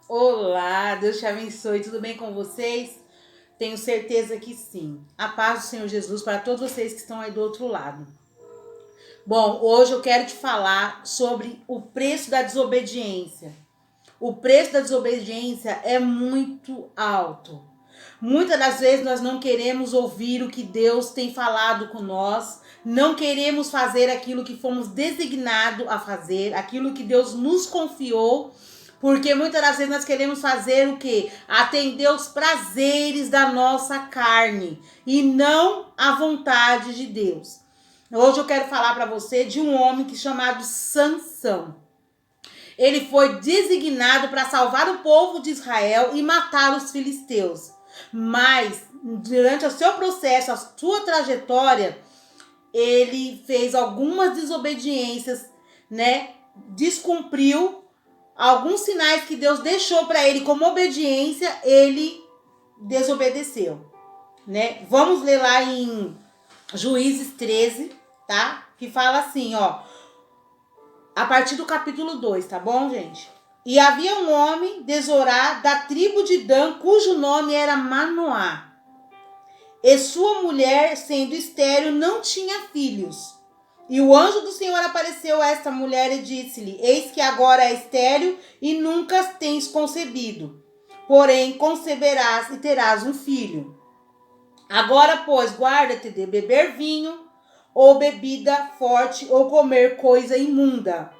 Olá, Deus te abençoe, tudo bem com vocês? Tenho certeza que sim. A paz do Senhor Jesus para todos vocês que estão aí do outro lado. Bom, hoje eu quero te falar sobre o preço da desobediência. O preço da desobediência é muito alto. Muitas das vezes nós não queremos ouvir o que Deus tem falado com nós, não queremos fazer aquilo que fomos designados a fazer, aquilo que Deus nos confiou, porque muitas das vezes nós queremos fazer o quê? Atender os prazeres da nossa carne e não a vontade de Deus. Hoje eu quero falar para você de um homem chamado Sansão. Ele foi designado para salvar o povo de Israel e matar os filisteus. Mas, durante o seu processo, a sua trajetória, ele fez algumas desobediências, né? Descumpriu alguns sinais que Deus deixou para ele como obediência, ele desobedeceu, né? Vamos ler lá em Juízes 13, tá? Que fala assim, ó, a partir do capítulo 2, tá bom, gente? E havia um homem de Zorá, da tribo de Dan, cujo nome era Manoá. E sua mulher, sendo estéril, não tinha filhos. E o anjo do Senhor apareceu a esta mulher e disse-lhe: Eis que agora é estéril e nunca tens concebido. Porém, conceberás e terás um filho. Agora, pois, guarda-te de beber vinho, ou bebida forte, ou comer coisa imunda.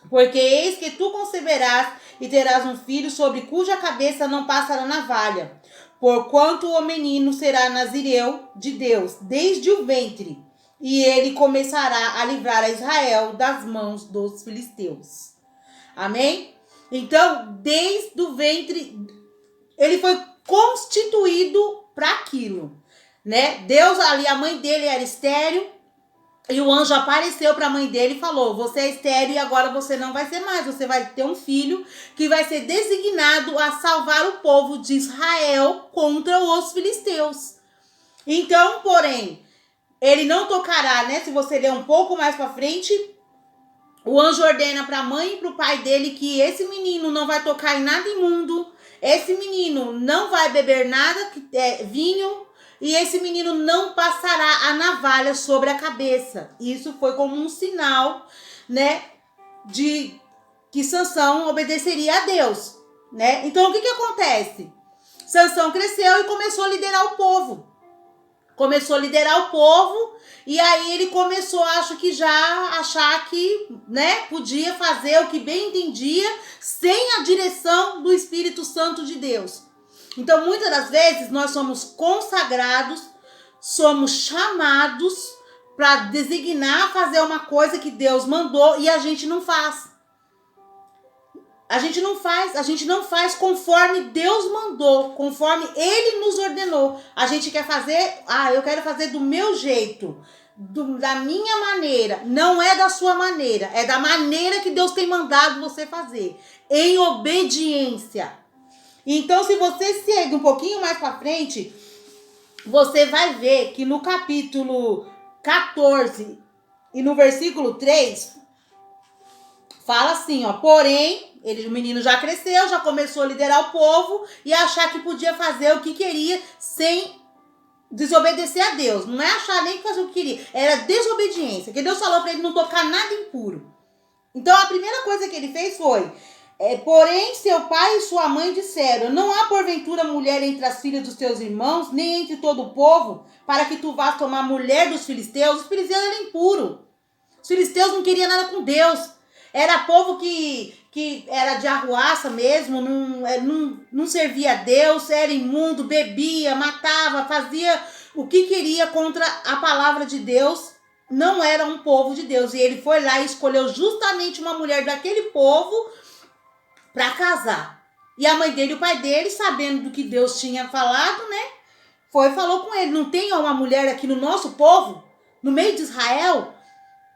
Porque eis que tu conceberás e terás um filho, sobre cuja cabeça não passará navalha. Porquanto o menino será nazireu de Deus, desde o ventre, e ele começará a livrar a Israel das mãos dos filisteus. Amém? Então, desde o ventre, ele foi constituído para aquilo, né? Deus ali, a mãe dele era estéril, e o anjo apareceu para a mãe dele e falou: você é estéril e agora você não vai ser mais. Você vai ter um filho que vai ser designado a salvar o povo de Israel contra os filisteus. Então, porém, ele não tocará, né? Se você ler um pouco mais para frente, o anjo ordena para a mãe e para o pai dele que esse menino não vai tocar em nada imundo. Esse menino não vai beber nada, vinho, e esse menino não passará a navalha sobre a cabeça. Isso foi como um sinal, né, de que Sansão obedeceria a Deus, né? Então, o que acontece? Sansão cresceu e começou a liderar o povo. E aí ele começou, acho que já achar que, né, podia fazer o que bem entendia, sem a direção do Espírito Santo de Deus. Então, muitas das vezes, nós somos consagrados, somos chamados para designar fazer uma coisa que Deus mandou e a gente não faz. A gente não faz conforme Deus mandou, conforme Ele nos ordenou. A gente quer fazer, eu quero fazer do meu jeito, da minha maneira. Não é da sua maneira, é da maneira que Deus tem mandado você fazer, em obediência. Então, se você segue um pouquinho mais para frente, você vai ver que no capítulo 14 e no versículo 3, fala assim, ó: porém, o menino já cresceu, já começou a liderar o povo e achar que podia fazer o que queria sem desobedecer a Deus. Não é achar nem que fazer o que queria, era desobediência, que Deus falou para ele não tocar nada impuro. Então, a primeira coisa que ele fez foi: porém, seu pai e sua mãe disseram: não há porventura mulher entre as filhas dos teus irmãos, nem entre todo o povo, para que tu vás tomar mulher dos filisteus. Os filisteus eram impuros. Os filisteus não queriam nada com Deus. Era povo que era de arruaça mesmo, não servia a Deus, era imundo, bebia, matava, fazia o que queria contra a palavra de Deus. Não era um povo de Deus. E ele foi lá e escolheu justamente uma mulher daquele povo para casar. E a mãe dele e o pai dele, sabendo do que Deus tinha falado, né, falou com ele: não tem uma mulher aqui no nosso povo, no meio de Israel,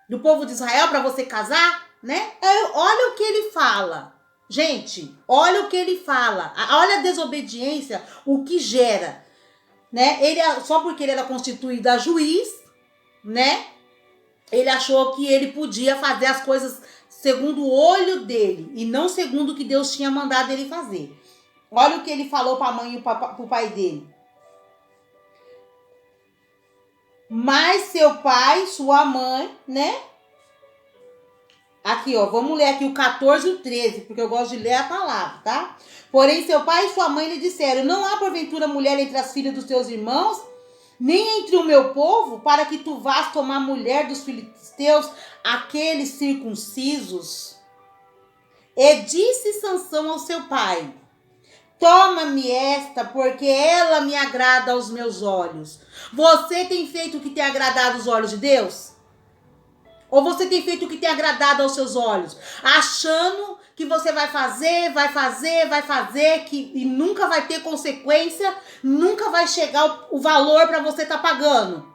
do povo de Israel, para você casar, né? Olha o que ele fala. Gente, olha o que ele fala. Olha a desobediência, o que gera, né? Só porque ele era constituído a juiz, né? Ele achou que ele podia fazer as coisas segundo o olho dele e não segundo o que Deus tinha mandado ele fazer. Olha o que ele falou para a mãe e para o pai dele. Mas seu pai, sua mãe, né? Aqui, ó, vamos ler aqui o 14 e o 13, porque eu gosto de ler a palavra, tá? Porém, seu pai e sua mãe lhe disseram: não há porventura mulher entre as filhas dos teus irmãos, nem entre o meu povo, para que tu vás tomar mulher dos filisteus, aqueles circuncisos? E disse Sansão ao seu pai: toma-me esta, porque ela me agrada aos meus olhos. Você tem feito o que tem agradado aos olhos de Deus? Ou você tem feito o que tem agradado aos seus olhos? Achando que você vai fazer, e nunca vai ter consequência, nunca vai chegar o valor para você estar pagando.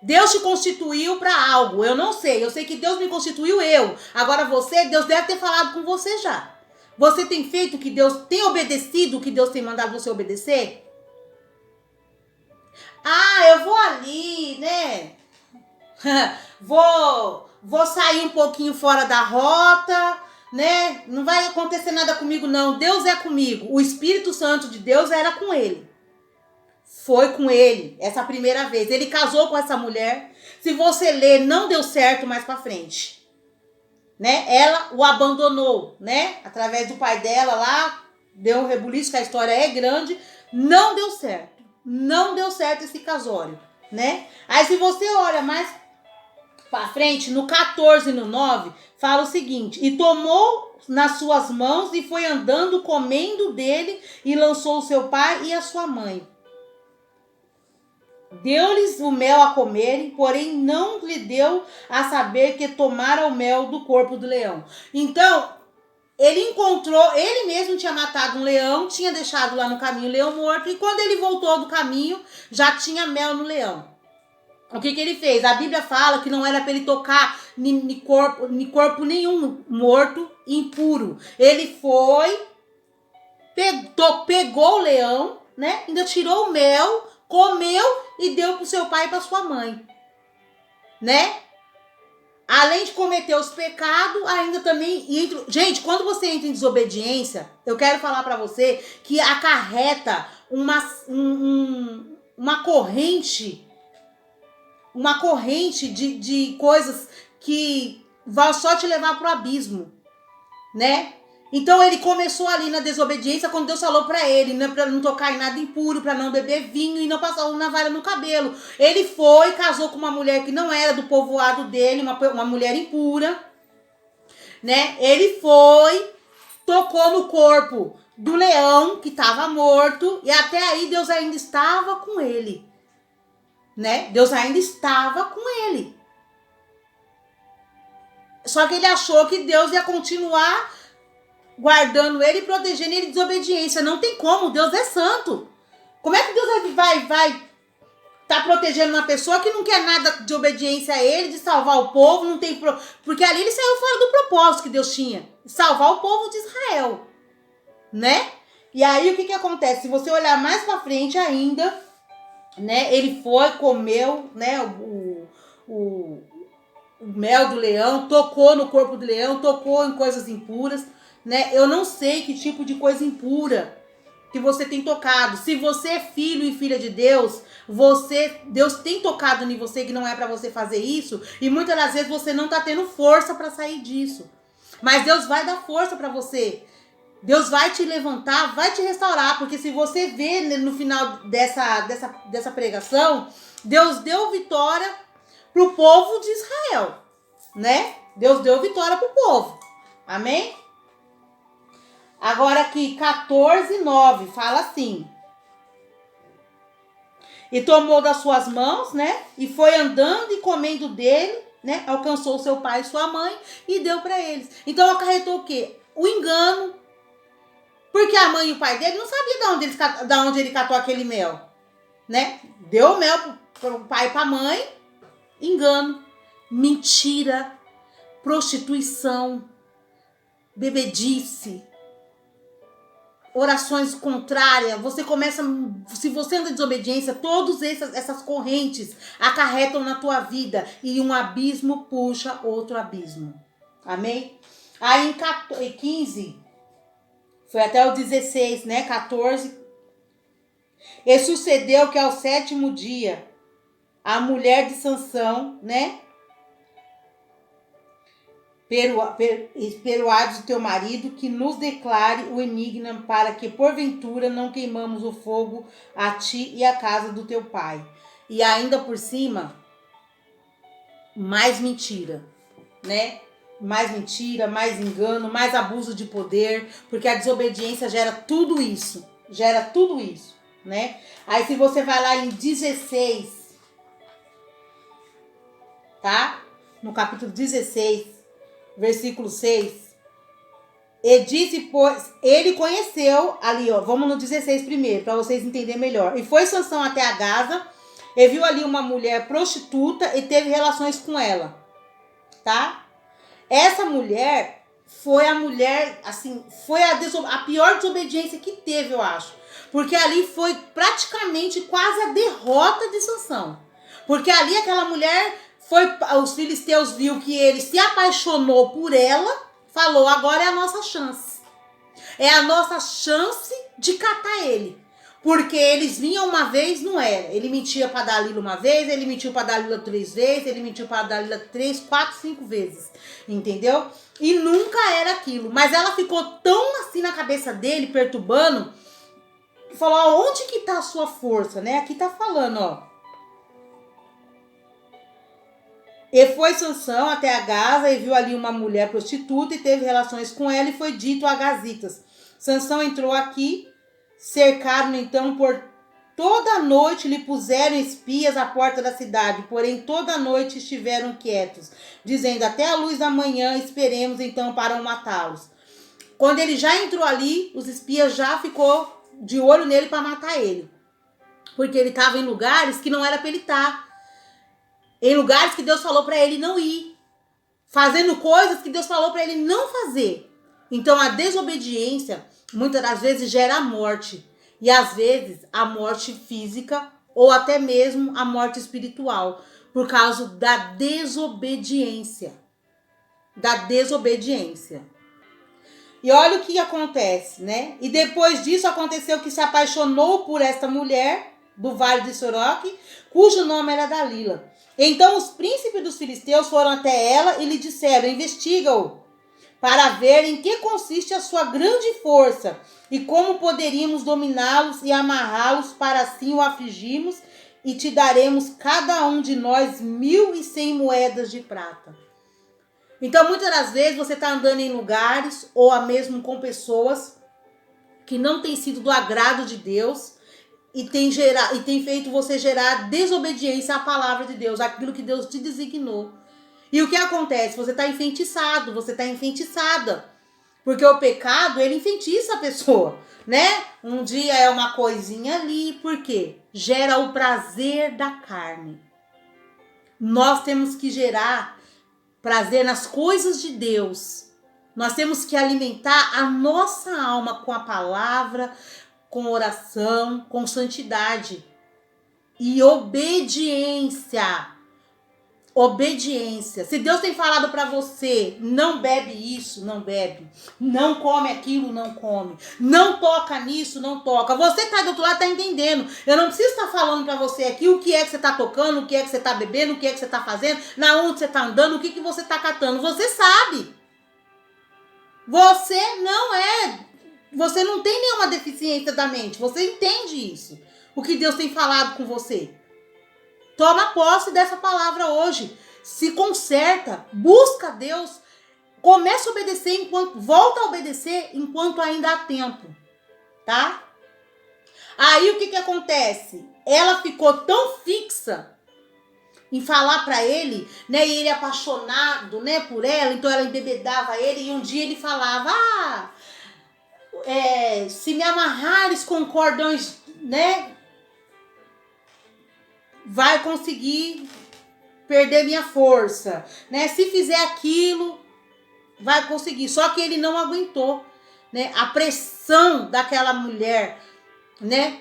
Deus te constituiu para algo, eu não sei. Eu sei que Deus me constituiu eu. Agora você, Deus deve ter falado com você já. Você tem feito o que Deus tem obedecido, o que Deus tem mandado você obedecer? Ah, eu vou ali, né? vou sair um pouquinho fora da rota, né? Não vai acontecer nada comigo, não. Deus é comigo. O Espírito Santo de Deus era com ele. Foi com ele essa primeira vez. Ele casou com essa mulher. Se você ler, não deu certo mais pra frente. Né? Ela o abandonou, né? Através do pai dela lá. Deu um rebuliço, que a história é grande. Não deu certo. Não deu certo esse casório, né? Aí se você olha mais pra frente, no 14 e no 9, fala o seguinte: e tomou nas suas mãos e foi andando, comendo dele, e lançou o seu pai e a sua mãe. Deu-lhes o mel a comerem, porém não lhe deu a saber que tomara o mel do corpo do leão. Então, ele encontrou, ele mesmo tinha matado um leão, tinha deixado lá no caminho o leão morto, e quando ele voltou do caminho, já tinha mel no leão. O que ele fez? A Bíblia fala que não era para ele tocar em corpo nenhum morto, impuro. Ele foi, pegou o leão, né? Ainda tirou o mel, comeu e deu para o seu pai e para sua mãe, né? Além de cometer os pecados, ainda também entra... Gente, quando você entra em desobediência, eu quero falar para você que acarreta uma corrente de coisas que vai só te levar pro abismo, né? Então ele começou ali na desobediência quando Deus falou para ele, né, para não tocar em nada impuro, para não beber vinho e não passar uma navalha no cabelo. Ele foi, casou com uma mulher que não era do povoado dele, uma mulher impura, né? Ele foi, tocou no corpo do leão que estava morto, e até aí Deus ainda estava com ele, né? Deus ainda estava com ele. Só que ele achou que Deus ia continuar guardando ele e protegendo ele de desobediência. Não tem como, Deus é santo. Como é que Deus vai tá protegendo uma pessoa que não quer nada de obediência a ele, de salvar o povo? Não tem porque ali ele saiu fora do propósito que Deus tinha, salvar o povo de Israel, né? E aí o que acontece? Se você olhar mais pra frente ainda, né? Ele foi, comeu, né? O mel do leão, tocou no corpo do leão, tocou em coisas impuras, né? Eu não sei que tipo de coisa impura que você tem tocado. Se você é filho e filha de Deus, Deus tem tocado em você que não é para você fazer isso, e muitas das vezes você não tá tendo força para sair disso. Mas Deus vai dar força para você. Deus vai te levantar, vai te restaurar, porque se você vê no final dessa pregação, Deus deu vitória pro povo de Israel, né? Deus deu vitória pro povo. Amém? Agora aqui, 14:9, fala assim: e tomou das suas mãos, né? E foi andando e comendo dele, né? Alcançou seu pai e sua mãe e deu para eles. Então acarretou o quê? O engano. Porque a mãe e o pai dele não sabiam de onde ele catou aquele mel, né? Deu mel pro pai e pra mãe. Engano, mentira, prostituição, bebedice. orações contrárias, você começa, se você anda em desobediência, todas essas correntes acarretam na tua vida e um abismo puxa outro abismo. Amém? Aí em 15, foi até o 16, né? 14. E sucedeu que ao 7º dia, a mulher de Sansão, né? Peruados do teu marido, que nos declare o enigma, para que porventura não queimamos o fogo a ti e a casa do teu pai. E ainda por cima, mais mentira, né? Mais mentira, mais engano, mais abuso de poder, porque a desobediência gera tudo isso, né? Aí se você vai lá em 16, tá? No capítulo 16, versículo 6, e disse, pois, ele conheceu, ali ó, vamos no 16 primeiro, para vocês entenderem melhor. E foi Sansão até a Gaza, e viu ali uma mulher prostituta e teve relações com ela, tá? Essa mulher foi a mulher, assim, foi a pior desobediência que teve, eu acho. Porque ali foi praticamente quase a derrota de Sansão. Porque ali aquela mulher, os filisteus viu que ele se apaixonou por ela, falou, agora é a nossa chance. É a nossa chance de catar ele. Porque eles vinham uma vez, não era. Ele mentia para Dalila uma vez, ele mentiu para Dalila 3 vezes, ele mentiu para Dalila 3, 4, 5 vezes. Entendeu? E nunca era aquilo. Mas ela ficou tão assim na cabeça dele, perturbando, que falou, ó, onde que tá a sua força, né? Aqui tá falando, ó. E foi Sansão até a Gaza e viu ali uma mulher prostituta e teve relações com ela e foi dito a gazitas. Sansão entrou aqui, cercaram então por toda a noite, lhe puseram espias à porta da cidade, porém toda a noite estiveram quietos, dizendo, até a luz da manhã esperemos então para matá-los. Quando ele já entrou ali, os espias já ficou de olho nele para matar ele, porque ele estava em lugares que não era para ele estar. Em lugares que Deus falou para ele não ir. Fazendo coisas que Deus falou para ele não fazer. Então a desobediência muitas das vezes gera a morte. E às vezes a morte física ou até mesmo a morte espiritual. Por causa da desobediência. Da desobediência. E olha o que acontece, né? E depois disso aconteceu que se apaixonou por esta mulher do Vale de Soroque, cujo nome era Dalila. Então os príncipes dos filisteus foram até ela e lhe disseram, investiga-o, para ver em que consiste a sua grande força e como poderíamos dominá-los e amarrá-los para assim o afligirmos e te daremos cada um de nós 1.100 moedas de prata. Então muitas das vezes você está andando em lugares ou mesmo com pessoas que não têm sido do agrado de Deus, e tem feito você gerar desobediência à palavra de Deus, aquilo que Deus te designou. E o que acontece? Você está enfeitiçado, você está enfeitiçada. Porque o pecado, ele enfeitiça a pessoa, né? Um dia é uma coisinha ali, por quê? Gera o prazer da carne. Nós temos que gerar prazer nas coisas de Deus. Nós temos que alimentar a nossa alma com a palavra, com oração, com santidade e obediência. Obediência. Se Deus tem falado para você, não bebe isso, não bebe. Não come aquilo, não come. Não toca nisso, não toca. Você que tá do outro lado tá entendendo. Eu não preciso estar falando para você aqui o que é que você tá tocando, o que é que você tá bebendo, o que é que você tá fazendo, na onde você tá andando, o que que você tá catando. Você sabe. Você não tem nenhuma deficiência da mente. Você entende isso. O que Deus tem falado com você. Toma posse dessa palavra hoje. Se conserta. Busca Deus. Começa a obedecer volta a obedecer enquanto ainda há tempo. Tá? Aí o que acontece? Ela ficou tão fixa em falar para ele, né? E ele apaixonado, né, por ela. Então ela embebedava ele. E um dia ele falava, se me amarrares com cordões, né, vai conseguir perder minha força, né? Se fizer aquilo, vai conseguir. Só que ele não aguentou. né? A pressão daquela mulher, né?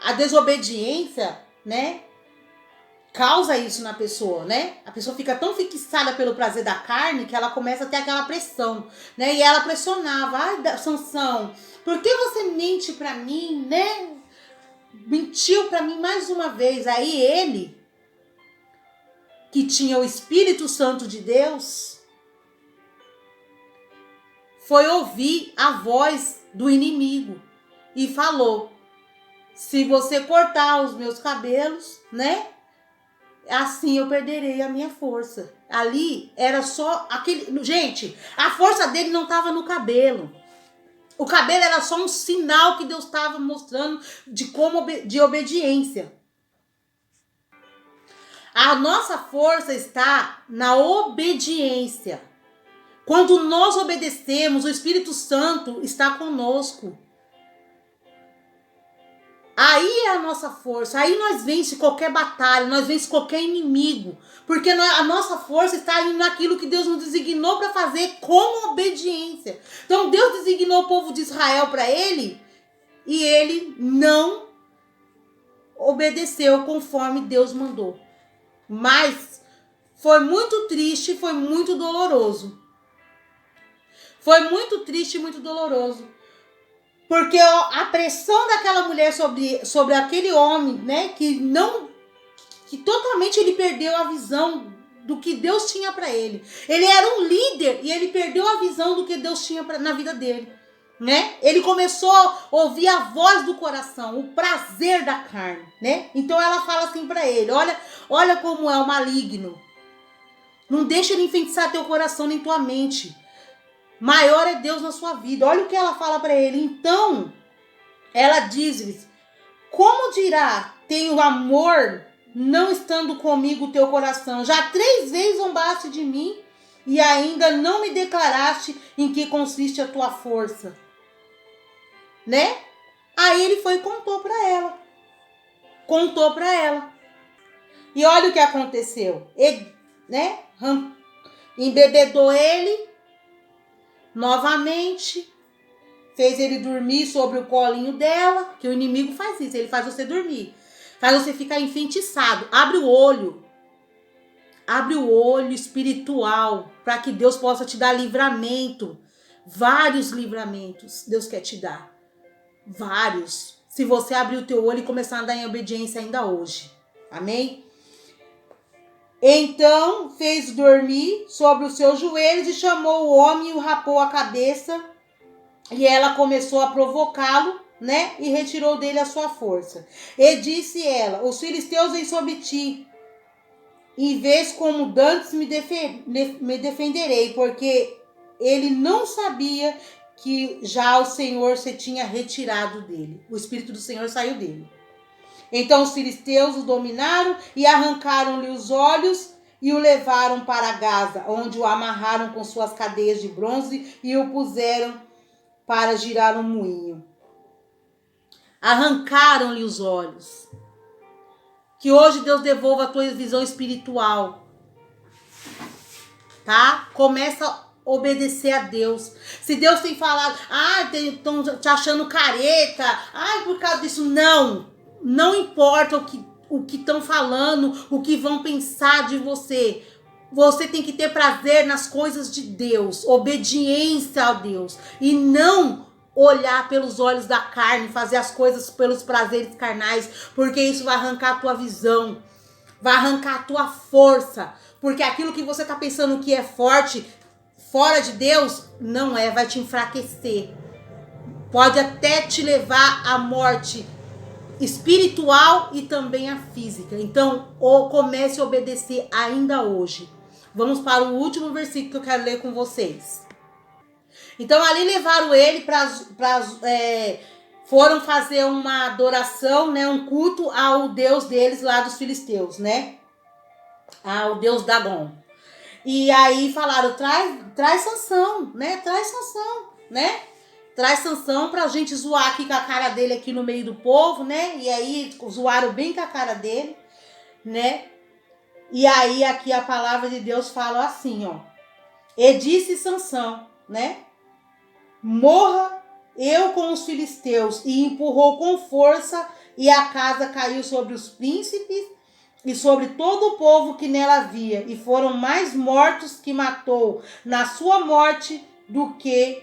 A desobediência, né? Causa isso na pessoa, né? A pessoa fica tão fixada pelo prazer da carne que ela começa a ter aquela pressão, né? E ela pressionava, ai, Sansão, por que você mente pra mim, né? Mentiu pra mim mais uma vez. Aí ele, que tinha o Espírito Santo de Deus, foi ouvir a voz do inimigo e falou: se você cortar os meus cabelos, né? Assim eu perderei a minha força. Ali era só aquele... Gente, a força dele não estava no cabelo. O cabelo era só um sinal que Deus estava mostrando de obediência. A nossa força está na obediência. Quando nós obedecemos, o Espírito Santo está conosco. Aí é a nossa força, aí nós vence qualquer batalha, nós vence qualquer inimigo, porque a nossa força está naquilo que Deus nos designou para fazer com obediência. Então Deus designou o povo de Israel para ele e ele não obedeceu conforme Deus mandou. Mas foi muito triste, foi muito doloroso. Foi muito triste e muito doloroso. Porque a pressão daquela mulher sobre aquele homem, né, que totalmente ele perdeu a visão do que Deus tinha para ele. Ele era um líder e ele perdeu a visão do que Deus tinha na vida dele, né? Ele começou a ouvir a voz do coração, o prazer da carne, né? Então ela fala assim para ele: olha como é o maligno. Não deixa ele enfeitiçar teu coração nem tua mente. Maior é Deus na sua vida. Olha o que ela fala para ele. Então, ela diz-lhes: como dirá, tenho amor, não estando comigo o teu coração? Já 3 vezes zombaste de mim e ainda não me declaraste em que consiste a tua força. Né? Aí ele foi e contou para ela. Contou para ela. E olha o que aconteceu. Ele, né? Embebedou ele novamente, fez ele dormir sobre o colinho dela, que o inimigo faz isso, ele faz você dormir, faz você ficar enfeitiçado. Abre o olho espiritual, para que Deus possa te dar livramento, vários livramentos Deus quer te dar, vários, se você abrir o teu olho e começar a andar em obediência ainda hoje, amém? Então fez dormir sobre os seus joelhos e chamou o homem e o rapou a cabeça. E ela começou a provocá-lo, né? E retirou dele a sua força. E disse ela: os filisteus vêm sobre ti. E vês como dantes me defenderei. Porque ele não sabia que já o Senhor se tinha retirado dele. O Espírito do Senhor saiu dele. Então os filisteus o dominaram e arrancaram-lhe os olhos e o levaram para Gaza, onde o amarraram com suas cadeias de bronze e o puseram para girar um moinho. Arrancaram-lhe os olhos. Que hoje Deus devolva a tua visão espiritual. Tá? Começa a obedecer a Deus. Se Deus tem falado, estão te achando careta, por causa disso, não importa o que estão falando, o que vão pensar de você. Você tem que ter prazer nas coisas de Deus, obediência a Deus, e não olhar pelos olhos da carne, fazer as coisas pelos prazeres carnais, porque isso vai arrancar a tua visão, vai arrancar a tua força, porque aquilo que você está pensando que é forte, fora de Deus, não é, vai te enfraquecer, pode até te levar à morte espiritual e também a física. Então, comece a obedecer ainda hoje. Vamos para o último versículo que eu quero ler com vocês. Então, ali levaram ele foram fazer uma adoração, né, um culto ao Deus deles lá dos filisteus, né? Ao Deus Dagon. E aí falaram: traz Sansão, né? Traz Sansão, né? Traz Sansão pra gente zoar aqui com a cara dele aqui no meio do povo, né? E aí zoaram bem com a cara dele, né? E aí aqui a palavra de Deus fala assim, ó. E disse Sansão, né? Morra eu com os filisteus, e empurrou com força, e a casa caiu sobre os príncipes e sobre todo o povo que nela havia, e foram mais mortos que matou na sua morte do que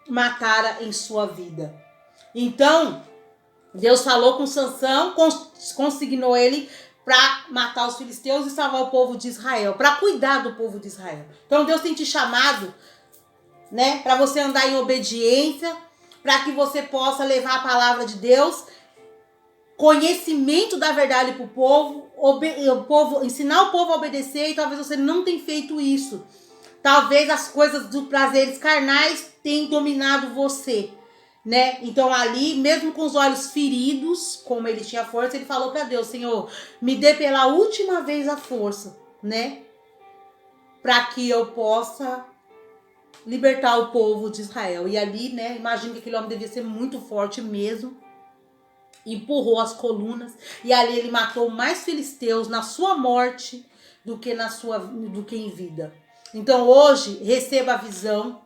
matara em sua vida. Então, Deus falou com Sansão, consignou ele para matar os filisteus e salvar o povo de Israel, para cuidar do povo de Israel. Então Deus tem te chamado, né, para você andar em obediência, para que você possa levar a palavra de Deus, conhecimento da verdade para o povo, ensinar o povo a obedecer, e talvez você não tenha feito isso. Talvez as coisas dos prazeres carnais tenham dominado você, né? Então ali, mesmo com os olhos feridos, como ele tinha força, ele falou para Deus: Senhor, me dê pela última vez a força, né? Para que eu possa libertar o povo de Israel. E ali, né, imagino que aquele homem devia ser muito forte mesmo. Empurrou as colunas, e ali ele matou mais filisteus na sua morte do que em vida. Então hoje, receba a visão,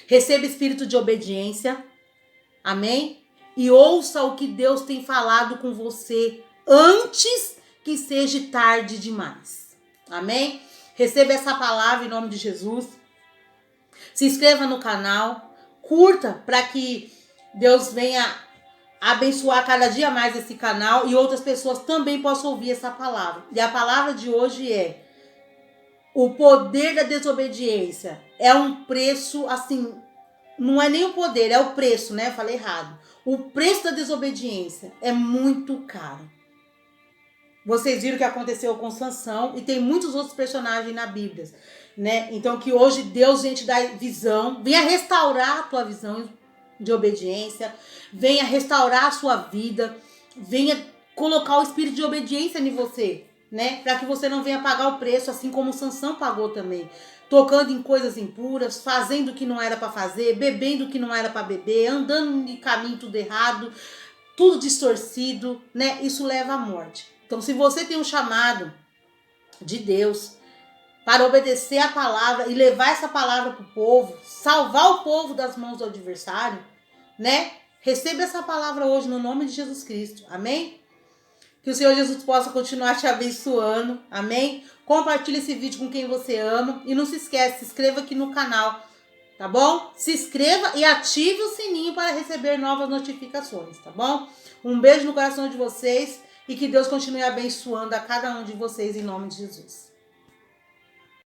receba espírito de obediência, amém? E ouça o que Deus tem falado com você antes que seja tarde demais, amém? Receba essa palavra em nome de Jesus. Se inscreva no canal, curta para que Deus venha abençoar cada dia mais esse canal e outras pessoas também possam ouvir essa palavra. E a palavra de hoje é: o poder da desobediência é um preço, assim, não é nem o poder, é o preço, né? Falei errado. O preço da desobediência é muito caro. Vocês viram o que aconteceu com Sansão, e tem muitos outros personagens na Bíblia, né? Então que hoje Deus vem te dar visão, venha restaurar a tua visão de obediência, venha restaurar a sua vida, venha colocar o espírito de obediência em você, né? Para que você não venha pagar o preço, assim como Sansão pagou também, tocando em coisas impuras, fazendo o que não era para fazer, bebendo o que não era para beber, andando em caminho tudo errado, tudo distorcido, né? Isso leva à morte. Então, se você tem um chamado de Deus para obedecer a palavra e levar essa palavra para o povo, salvar o povo das mãos do adversário, né? Receba essa palavra hoje no nome de Jesus Cristo, amém? Que o Senhor Jesus possa continuar te abençoando, amém? Compartilhe esse vídeo com quem você ama e não se esquece, se inscreva aqui no canal, tá bom? Se inscreva e ative o sininho para receber novas notificações, tá bom? Um beijo no coração de vocês e que Deus continue abençoando a cada um de vocês em nome de Jesus.